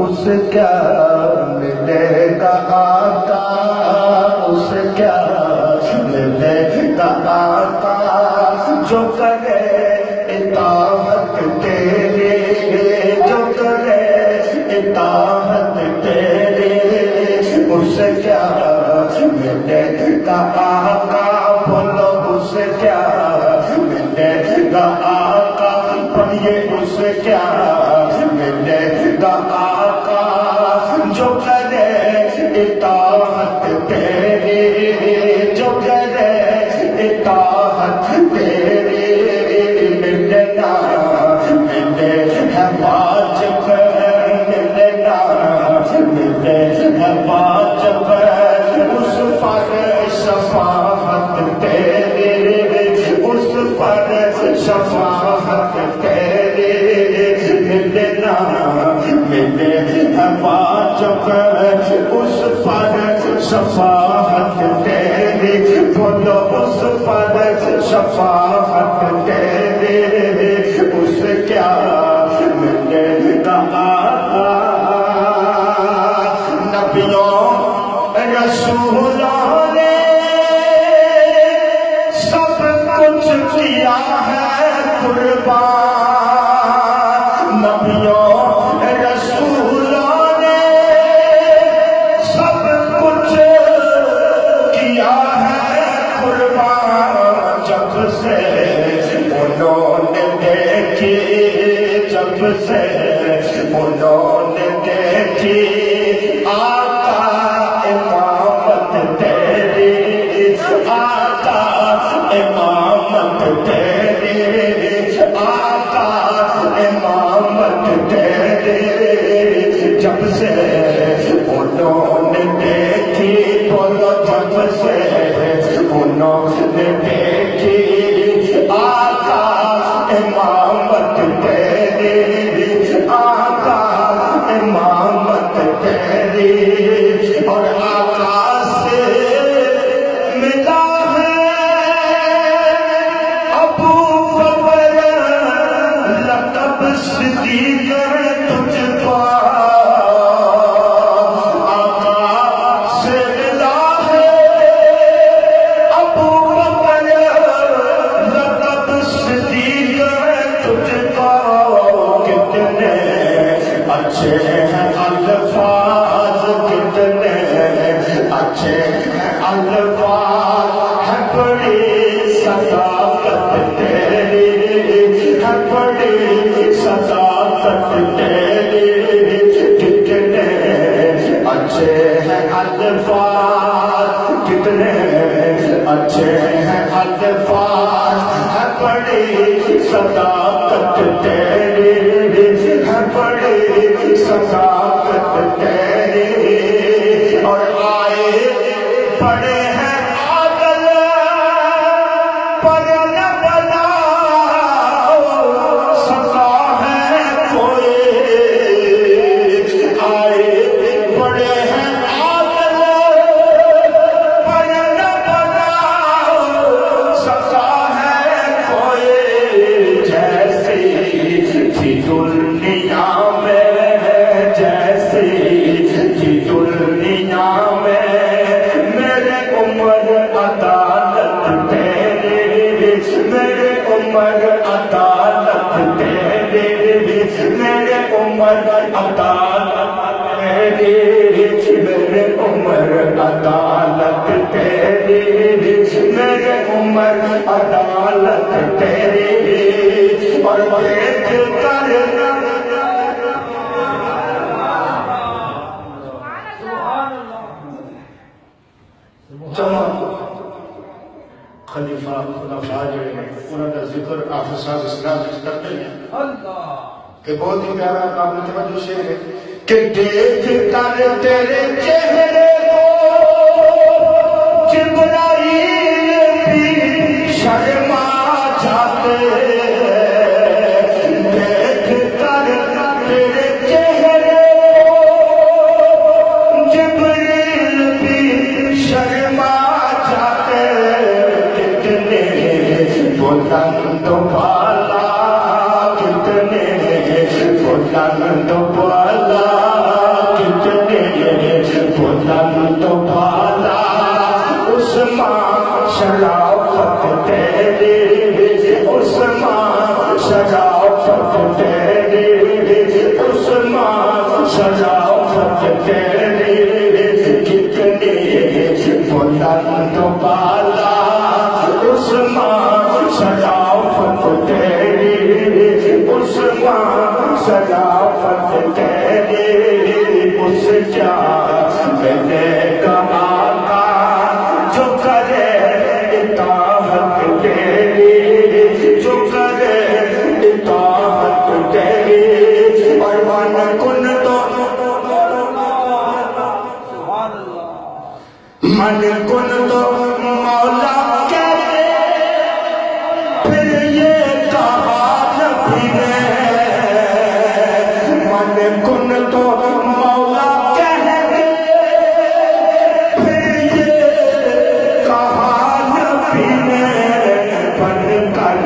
اس کیا ملے گا آقا، اس کیا ملے گا آقا، جو کرے اطاعت تیری، جو کرے اطاعت تیری، اس کیا ملے گا آقا، بولو اس کیا ملے گا آقا، پڑھیے اس کیا ملے گا آقا، جو کرے اطاعت تیری، جو کرے اطاعت تیری، ملنا ملے ہے واجب، ملنا ملے ہے واجب، اس پر شفاعت تیری، اس پر شفاعت تیری، ملنا ملے ہے واجب، اس پر شفاعت تیری، بولو اس پر شفاعت تیری، اس کیا ملے گا آقا، نبیوں رسولوں نے سب کچھ کیا ہے قربان، نبیوں رسولوں نے سب کچھ کیا ہے قربان، جب سے انہوں نے دیکھی، جب سے انہوں نے دیکھی آقا امامت تیری، آقا امامت تیری، آقا امامت تیری، جب سے انہوں نے دیکھی، بولو جب سے انہوں نے دیکھی آقا امامت تیری، آقا امامت تیری، اور آقا سے ملا ہے ابو بکر لقب صدیق تجھ کو، آقا سے ملا ہے ابو بکر لقب صدیق تجھ کو، کتنے اچھے ہیں الفاظ، کتنے اچھے ہیں الفاظ، ہے بڑی صداقت تیری، ہے بڑی صداقت تیری، کتنے اچھے ہیں الفاظ، کتنے اچھے ہیں الفاظ، ہے بڑی صداقت تیری، ہے بڑی صداقت تیری، اور آئے بڑے ہیں عادل پر نہ بناؤ سزا ہے کوئی، آئے بڑے ہیں عادل پر نہ بناؤ سزا ہے کوئی، جیسی تھی دنیا میں، جیسی تھی دنیا میں، میرے عمر عدالت تیری، میرے عمر عدالت تیری، میرے عمر عدالت تیری، میرے عمر عدالت تیری، میرے عمر عدالت تیری، اور دیکھ کر تمام خلیفہ خلفاء جو ہیں انہوں کا ذکر حافظ صاحب اسلام کرتے ہیں کہ بہت ہی پیارا قابل توجہ شعر ہے کہ دیکھ کر تیرے چہرے کو جبرائیل بھی شرما جاتے، دیکھ کر تیرے چہرے کو جبرائیل بھی شرما جاتے، کتنے بلند و بالا، کتنے بلند و بالا، شرافت تیری کتنی بلند و بالا عثمان شرافت تیری عثمان شرافت تیری اس جان میں کہا جو کرے اطاعت تیری جو کرے اطاعت تیری اور من کن تو مولا کہے پھر یہ کہا نبی نے من کن تو مولا کہے پھر یہ کہا نبی نے بن کر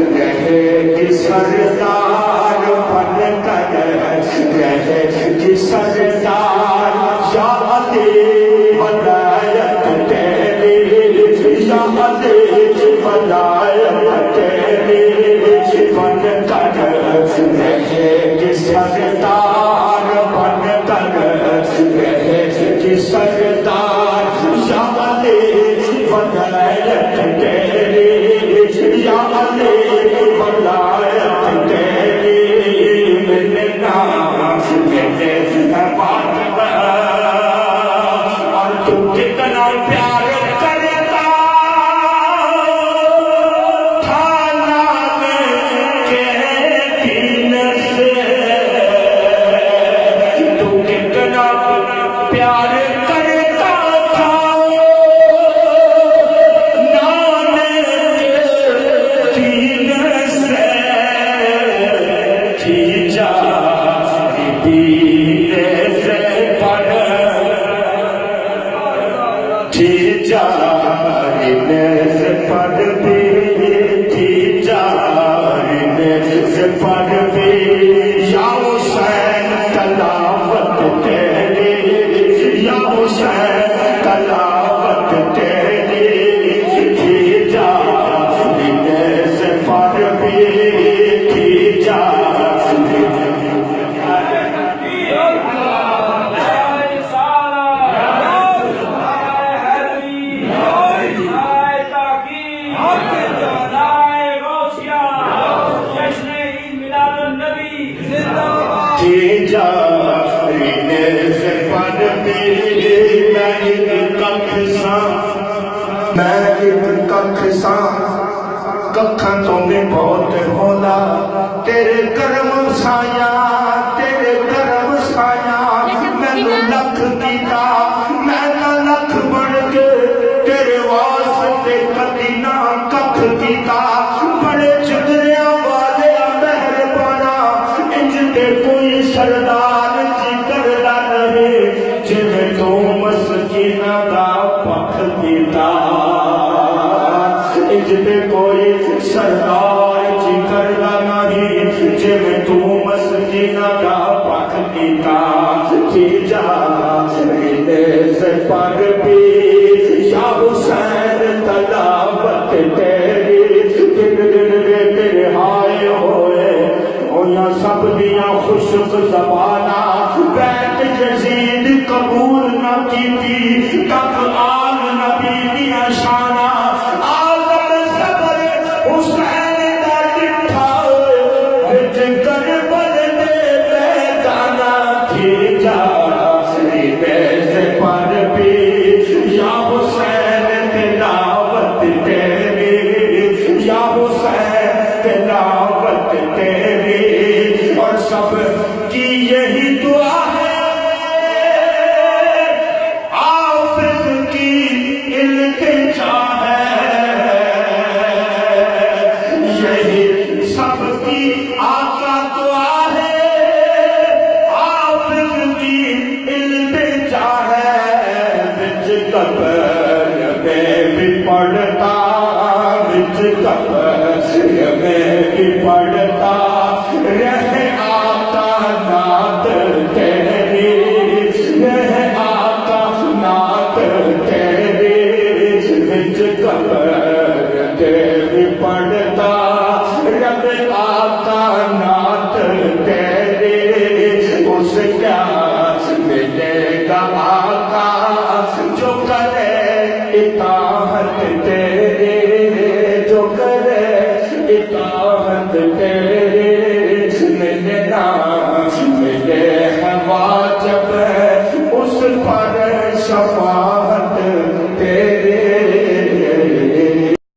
رہے گی سردار بن کر رہے گی سردار یا علی ولایت تیری یا علی ولایت تیری بن کر رہے گی سردار بن کر رہے گی سردار یا علی ولایت تیری یا علی ولایت تیری میرے نام میرے بات اور تو کتنا پیار کرتا تھا نام کے دین سے تو کتنا پیار کرتا تھا نام کے دین سے کی جا جارنے سے پڑھ بھی تھی جارنے سے پڑھ بھی یا حسین تلاوت تیری یا حسین تلاوت تیری تھی جارنے سے پڑھ بھی تھی جارنے سے پڑھ بھی میں ایک ککھ ساں ککھاں تو میں بہت ہولا تیرے کرم سایہ تیرے کرم سایہ میں لکھ دیتا میں لکھ بڑھ کے تیرے واسطے کدی نہ ککھ دیتا بڑے چدریاں والے مہربانا انج دے کوئی سردار جی کردا نہیں جویں تو مسکینہ دا پکھ دیتا انج دے کوئی سردار جی کردا نہیں جویں تو مسکینہ دا پکھ دیتا جی جا میرے سے پڑھ بھی یا حسین تلاوت تیری تیرے ہائے ہوئے انہاں سب دیاں خشک زباناں بیت یزید قبول نہ کیتی تک آل نبی دیاں شاناں آزم صبر حسین دا ڈٹھا وچ کربل دے میداناں تھی جا سیدے سے پڑھ بھی یا حسین تلاوت تیری یا حسین تلاوت تیری اور سب کی یہی دعا ہے حافظ نام میرے